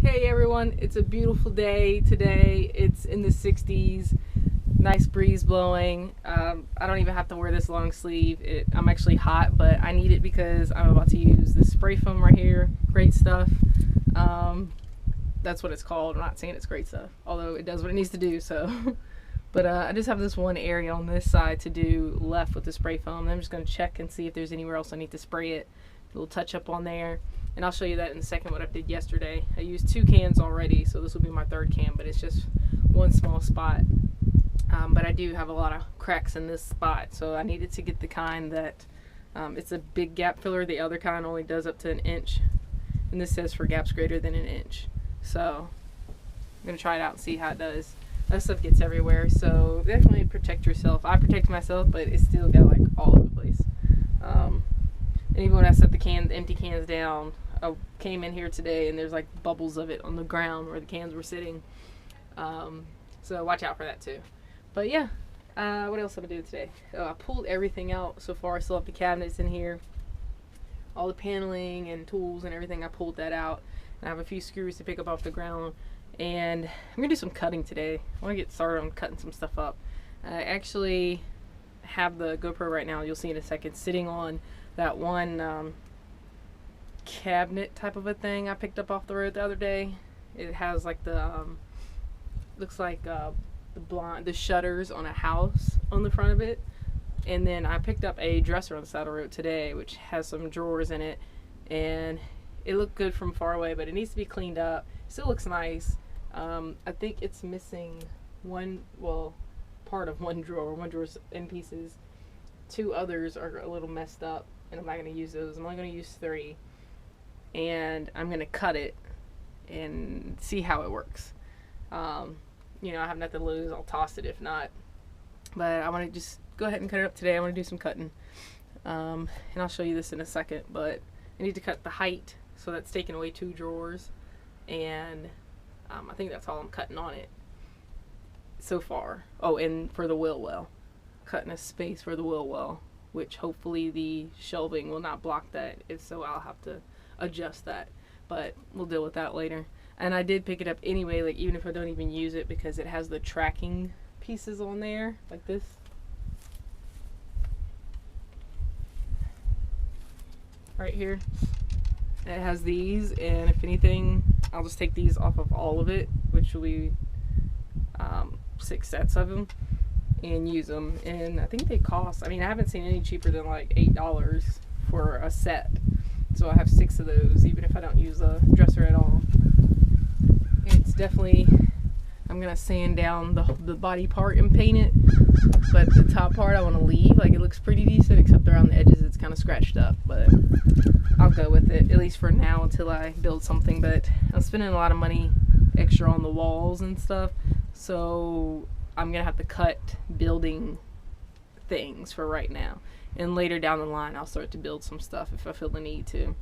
Hey everyone, it's a beautiful day today. It's in the 60s, nice breeze blowing. I don't even have to wear this long sleeve. I'm actually hot, but I need it because I'm about to use this spray foam right here. Great stuff. Um, that's what it's called. I'm not saying it's great stuff, although it does what it needs to do. So, but I just have this one area on this side to do left with the spray foam. I'm just going to check and see if there's anywhere else I need to spray it. A little touch up on there. And I'll show you that in a second what I did yesterday. I used 2 cans already, so this will be my 3rd can, but it's just one small spot. But I do have a lot of cracks in this spot, so I needed to get the kind that it's a big gap filler. The other kind only does up to 1 inch, and this says for gaps greater than 1 inch. So I'm gonna try it out and see how it does. That stuff gets everywhere, so definitely protect yourself. I protect myself, but it's still got like all over the place. And even when I set the empty cans down, I came in here today and there's like bubbles of it on the ground where the cans were sitting. So watch out for that too. But yeah, what else am I doing today? I pulled everything out so far. I still have the cabinets in here. All the paneling and tools and everything, I pulled that out. And I have a few screws to pick up off the ground. And I'm going to do some cutting today. I want to get started on cutting some stuff up. I actually have the GoPro right now, you'll see in a second, sitting on that one cabinet type of a thing I picked up off the road the other day. It has like the looks like the shutters on a house on the front of it. And then I picked up a dresser on the side of the road today, which has some drawers in it, and it looked good from far away, but it needs to be cleaned up. Still looks nice. I think it's missing part of one drawer. One drawer's in pieces. 2 others are a little messed up, and I'm not going to use those. I'm only going to use 3, and I'm going to cut it and see how it works. You know, I have nothing to lose. I'll toss it if not, but I want to just go ahead and cut it up today. I want to do some cutting, and I'll show you this in a second, but I need to cut the height, so that's taking away 2 drawers, and I think that's all I'm cutting on it so far. Oh, and for the wheel well, cutting a space for the wheel well, which hopefully the shelving will not block that. If so, I'll have to adjust that, but we'll deal with that later. And I did pick it up anyway, like even if I don't even use it, because it has the tracking pieces on there like this. Right here, it has these, and if anything, I'll just take these off of all of it, which will be 6 sets of them, and use them. And I think they cost, I mean, I haven't seen any cheaper than like $8 for a set, so I have 6 of those even if I don't use the dresser at all. It's definitely, I'm gonna sand down the body part and paint it, but the top part I want to leave. Like, it looks pretty decent, except around the edges it's kind of scratched up, but I'll go with it, at least for now, until I build something. But I'm spending a lot of money extra on the walls and stuff, so I'm gonna have to cut building things for right now, and later down the line I'll start to build some stuff if I feel the need to.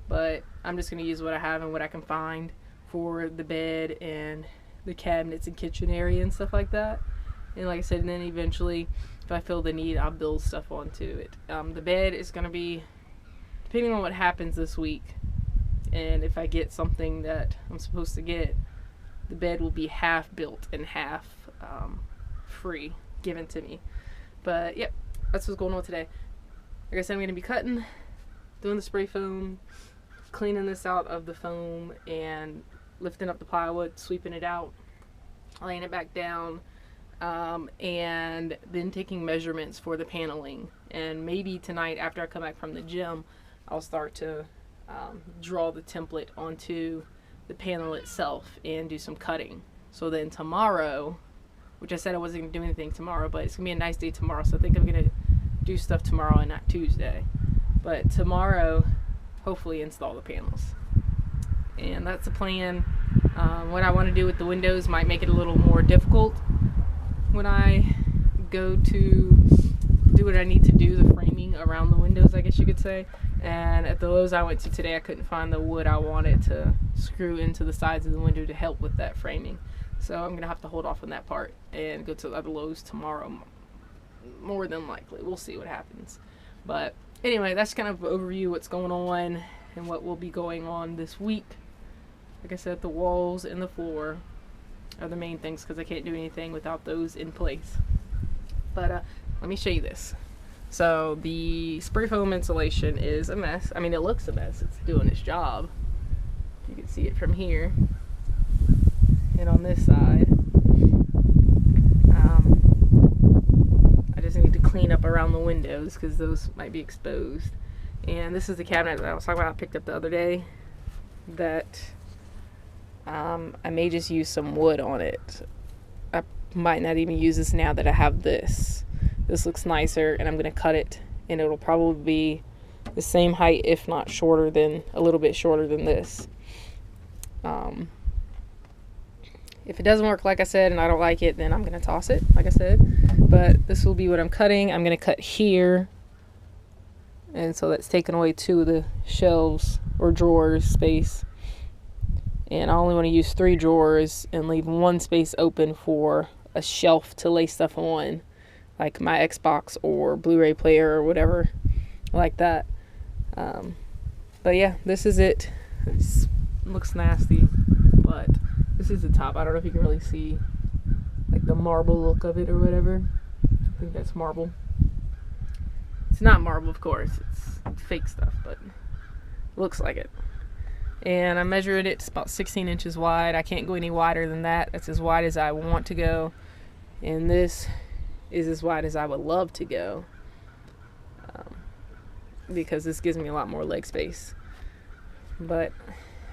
But I'm just gonna use what I have and what I can find for the bed and the cabinets and kitchen area and stuff like that. And like I said, and then eventually, if I feel the need, I'll build stuff onto it. The bed is gonna be, depending on what happens this week, and if I get something that I'm supposed to get, the bed will be half built and half free, given to me. But yep, that's what's going on today. Like I said, I'm going to be cutting, doing the spray foam, cleaning this out of the foam, and lifting up the plywood, sweeping it out, laying it back down, and then taking measurements for the paneling. And maybe tonight, after I come back from the gym, I'll start to draw the template onto the panel itself and do some cutting. So then tomorrow, which I said I wasn't going to do anything tomorrow, but it's going to be a nice day tomorrow, so I think I'm going to do stuff tomorrow and not Tuesday. But tomorrow, hopefully install the panels. And that's the plan. What I want to do with the windows might make it a little more difficult when I go to do what I need to do, the framing around the windows, I guess you could say. And at the Lowe's I went to today, I couldn't find the wood I wanted to screw into the sides of the window to help with that framing. So I'm going to have to hold off on that part and go to the other Lowe's tomorrow, more than likely. We'll see what happens. But anyway, that's kind of an overview of what's going on and what will be going on this week. like I said, the walls and the floor are the main things because I can't do anything without those in place. But let me show you this. So the spray foam insulation is a mess. I mean, it looks a mess. It's doing its job. You can see it from here. And on this side, I just need to clean up around the windows because those might be exposed. And this is the cabinet that I was talking about I picked up the other day that I may just use some wood on it. I might not even use this now that I have this. This looks nicer, and I'm going to cut it, and it'll probably be the same height, if not shorter than, a little bit shorter than this. If it doesn't work, like I said, and I don't like it, then I'm going to toss it, like I said. But this will be what I'm cutting. I'm going to cut here, and so that's taking away 2 of the shelves or drawers space. And I only want to use 3 drawers and leave 1 space open for a shelf to lay stuff on, like my Xbox or Blu-ray player or whatever like that. But yeah, this is it. It looks nasty, but this is the top. I don't know if you can really see like the marble look of it or whatever. I think that's marble. It's not marble, of course. It's fake stuff, but it looks like it. And I measured it. It's about 16 inches wide. I can't go any wider than that. That's as wide as I want to go. And this is as wide as I would love to go, because this gives me a lot more leg space. But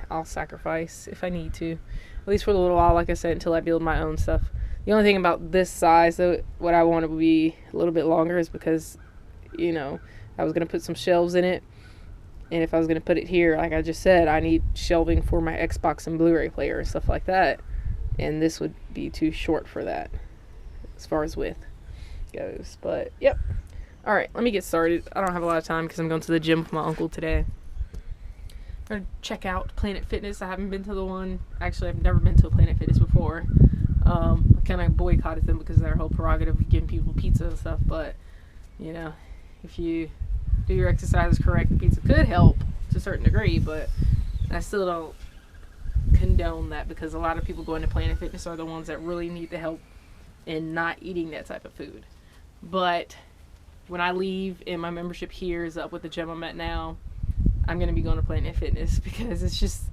I'll sacrifice if I need to, at least for a little while, like I said, until I build my own stuff. The only thing about this size, though, what I want to be a little bit longer is because, you know, I was going to put some shelves in it. And if I was going to put it here, like I just said, I need shelving for my Xbox and Blu-ray player and stuff like that. And this would be too short for that as far as width goes. But, yep. All right, let me get started. I don't have a lot of time because I'm going to the gym with my uncle today. I'm going to check out Planet Fitness. I haven't been to the one. Actually, I've never been to a Planet Fitness before. I kind of boycotted them because of their whole prerogative of giving people pizza and stuff. But, you know, if you do your exercises correct, the pizza could help to a certain degree, but I still don't condone that because a lot of people going to Planet Fitness are the ones that really need the help in not eating that type of food. But when I leave and my membership here is up with the gym I'm at now, I'm going to be going to Planet Fitness because it's just,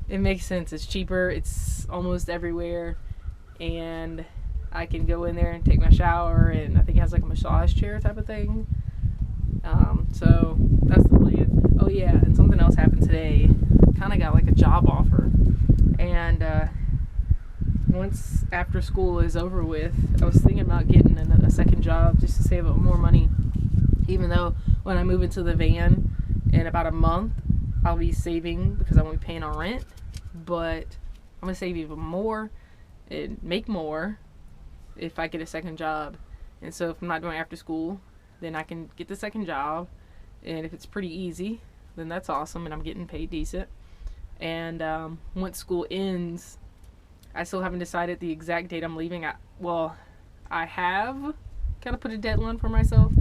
it makes sense. It's cheaper, it's almost everywhere, and I can go in there and take my shower, and I think it has like a massage chair type of thing. So that's the plan. Oh yeah, and something else happened today. Kind of got like a job offer, and once after school is over with, I was thinking about getting a second job just to save up more money. Even though when I move into the van in about a month, I'll be saving because I won't be paying on rent, but I'm gonna save even more and make more if I get a second job. And so if I'm not doing after school, then I can get the second job, and if it's pretty easy, then that's awesome, and I'm getting paid decent. And once school ends, I still haven't decided the exact date I'm leaving. I have kind of put a deadline for myself,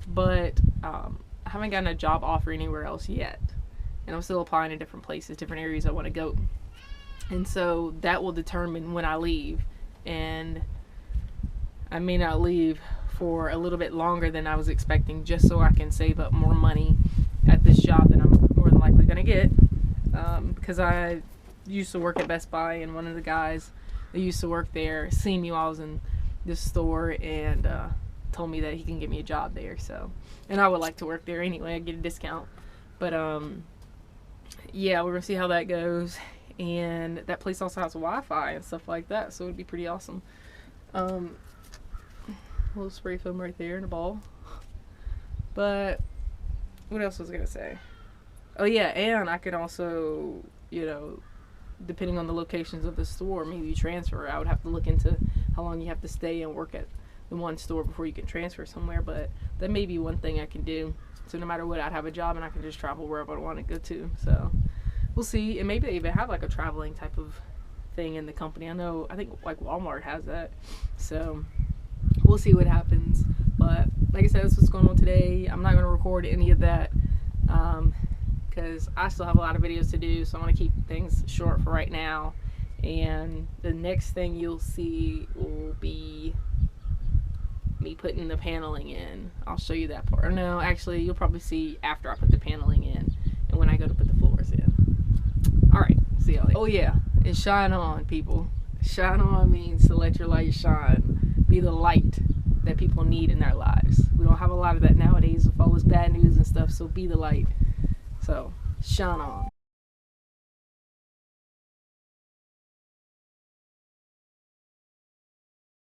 but I haven't gotten a job offer anywhere else yet, and I'm still applying to different places, different areas I want to go, and so that will determine when I leave. And I may not leave for a little bit longer than I was expecting, just so I can save up more money at this job that I'm more than likely going to get, because I used to work at Best Buy, and one of the guys that used to work there seen me while I was in this store and told me that he can get me a job there. So, and I would like to work there anyway. I get a discount, but yeah, we're gonna see how that goes. And that place also has Wi-Fi and stuff like that, so it'd be pretty awesome. A little spray foam right there and a ball. But what else was I gonna say? Oh yeah, and I could also, you know, depending on the locations of the store, maybe transfer. I would have to look into how long you have to stay and work at the one store before you can transfer somewhere, but that may be one thing I can do. So no matter what, I'd have a job and I can just travel wherever I want to go to. So we'll see. And maybe they even have like a traveling type of thing in the company. I think like Walmart has that. So we'll see what happens. But like I said, that's what's going on today. I'm not going to record any of that because I still have a lot of videos to do, so I'm going to keep things short for right now. And the next thing you'll see will be me putting the paneling in. I'll show you that part. Or no, actually, you'll probably see after I put the paneling in and when I go to put the floors in. Alright, see y'all later. Oh yeah, and shine on, people. Shine on means to let your light shine. Be the light that people need in their lives. We don't have a lot of that nowadays with all this bad news and stuff, so be the light. So, shine on.